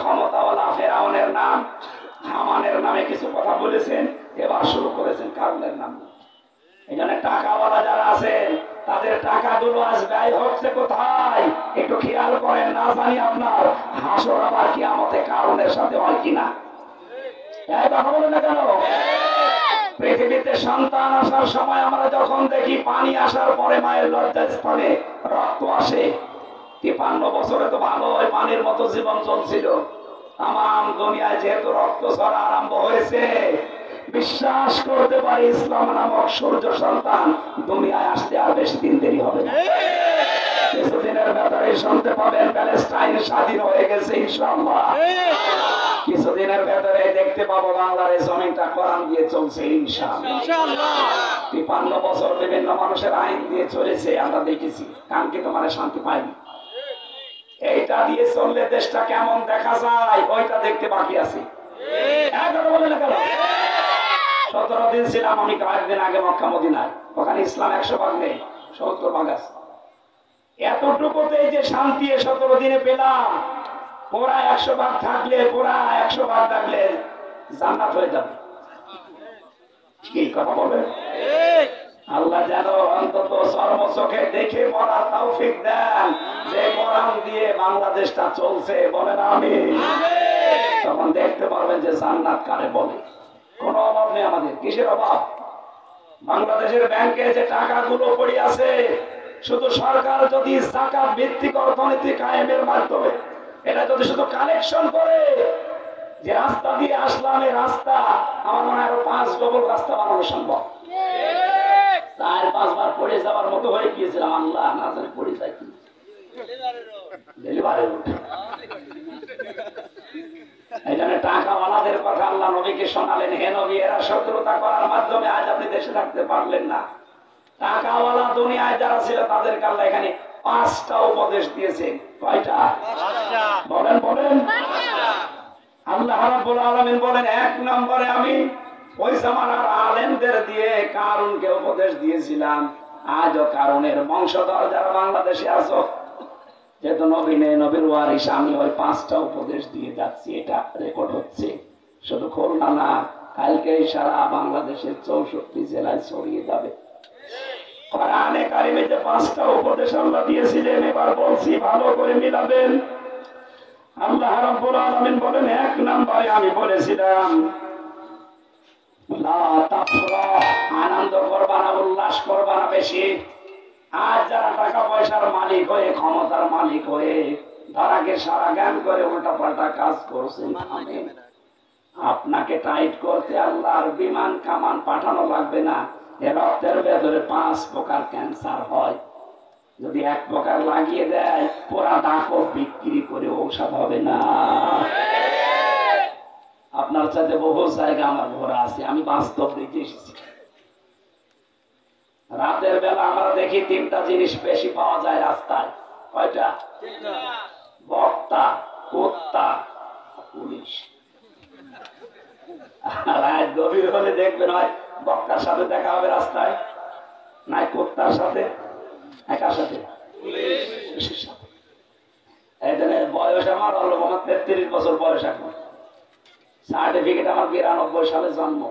ক্ষমতাওয়ালা ফেরাউনের নাম, হামানের নামে কিছু কথা বলেছেন, এবার শুরু করেছেন কারুনের নাম। এখানে টাকাওয়ালা যারা আছেন তাদের টাকাগুলো আজ ব্যয় হচ্ছে কোথায় একটু খেয়াল করেন। না জানি আপনার হাসর আবার কিয়ামতে কারুনের সাথে হয় কিনা। এই কথা বলেন না কেন? পৃথিবীতে সন্তান আসার সময় আমরা যখন দেখি পানি আসার পরে মায়ের লজ্জাস্থানে রক্ত আসে, 53 বছরে তো ভালো ওই পানির মতো জীবন চলছিল। তাম দুনিয়ায় যেহেতু রক্ত ঝরা আরম্ভ হয়েছে, বিশ্বাস করতে পারি ইসলাম নামক সূর্য সন্তান দুনিয়ায় আসতে আর বেশি দিন দেরি হবে না। কিছুদিনের ভেতরে শুনতে পাবেন প্যালেস্টাইন স্বাধীন হয়ে গেছে ইনশাআল্লাহ। কিছুদিনের ভেতরে দেখতে পাবো বাংলার এই জমিনটা কোরআন দিয়ে চলছে ইনশাআল্লাহ। 53 বছর বিভিন্ন মানুষের আইন দিয়ে চলেছে, আমরা দেখেছি, কাঙ্ক্ষিত মানে শান্তি পাইনি। এইটা দিয়ে চললে দেশটা কেমন দেখা যায় ওইটা দেখতে বাকি আছে। 17 দিন ছিলাম আমি কয়েকদিন আগে মক্কা মদিনায়, ওখানে ইসলাম 100 ভাগ নেই, 70 ভাগ আছে। এতটুকুতে যে শান্তি 17 দিনে পেলাম, পুরা 100 ভাগ থাকলে, পুরা 100 ভাগ থাকলে জান্নাত হয়ে যাবে। কি কথা বলেন? আল্লাহ যেন অন্তত চর্ম চোখে দেখে মরার তৌফিক দেন যে কোরআন দিয়ে বাংলাদেশটা চলছে, বলেন আমিন। তখন দেখতে পারবেন যে জান্নাত কারে বলে। কোনো অভাব নেই আমাদের। কিসের অভাব? বাংলাদেশের ব্যাংকে যে টাকাগুলো পড়ে আছে, শুধু সরকার যদি যাকাত ভিত্তিক অর্থনীতি কায়েমের মাধ্যমে এটা যদি শুধু কালেকশন করে, যে রাস্তা দিয়ে আসলাম এই রাস্তা আমার মনে হয় আরো 5 ডবল রাস্তা বানানো সম্ভব। 4-5 বার পড়ে যাওয়ার মতো হয়ে গিয়েছিলাম, আল্লাহ না জানে পড়ে যায় কি ডেলিভারি। এই জন্য টাকাওয়ালাদের কথা আল্লাহ নবীকে শোনালেন, হে নবী, এরা শত্রুতা করার মাধ্যমে আজ আপনি দেশে থাকতে পারলেন না। টাকাওয়ালা দুনিয়ায় যারা ছিল তাদেরকে আল্লাহ এখানে 5টা উপদেশ দিয়েছেন। কয়টা? বলেন বলেন। আল্লাহ রাব্বুল আলামিন বলেন, 1 নম্বরে আমি ওই জামানার আলেমদের দিয়ে কারুনকে উপদেশ দিয়েছিলাম। আজও কারুনের বংশধর যারা বাংলাদেশে আছো, যেহেতু নবী নেই, নবীর ওয়ারিস, আমি ওই 5টা উপদেশ দিয়ে যাচ্ছি। এটা রেকর্ড হচ্ছে, শুধু খুলনা না, কালকে সারা বাংলাদেশের 64 জেলায় ছড়িয়ে যাবে। কোরআনে কারিমে যে 5টা উপদেশ আল্লাহ দিয়েছিলেন, এবার বলছি ভালো করে মিলাবেন। আল্লাহ রাব্বুল আলামিন বলেন, 1 নম্বরে আমি বলেছিলাম লা তাফরাহ, আনন্দ করবা না, উল্লাস করবা না বেশি। আজ যারা টাকা পয়সার মালিক হয়ে, ক্ষমতার মালিক হয়ে, ধরাকে সারা জ্ঞান করে উল্টা পাল্টা কাজ করছেন, আপনাকে টাইট করতে আল্লাহর বিমান কামান পাঠানো লাগবে না। এ রক্তের ভেতরে 5 প্রকার ক্যান্সার হয়, যদি 1 প্রকার লাগিয়ে দেয় পুরা দাঁতও বিক্রি করে ঔষধ হবে না। আপনার সাথে বহু জায়গা আমার ঘোরা আছে, আমি বাস্তব দেখে এসেছি। রাতের বেলা আমরা দেখি 3টা জিনিস বেশি পাওয়া যায় রাস্তায়। কয়টা? বক্তা, কুত্তা, পুলিশ। রাত গভীর হলে দেখবেন হয় বক্তার সাথে দেখা হবে রাস্তায়, নাই কুত্তার সাথে, একার সাথে, পুলিশের সাথে। এই জন্য বয়স আমার হলো 33 বছর বয়স এখন, সার্টিফিকেট আমার 92 সালে জন্ম।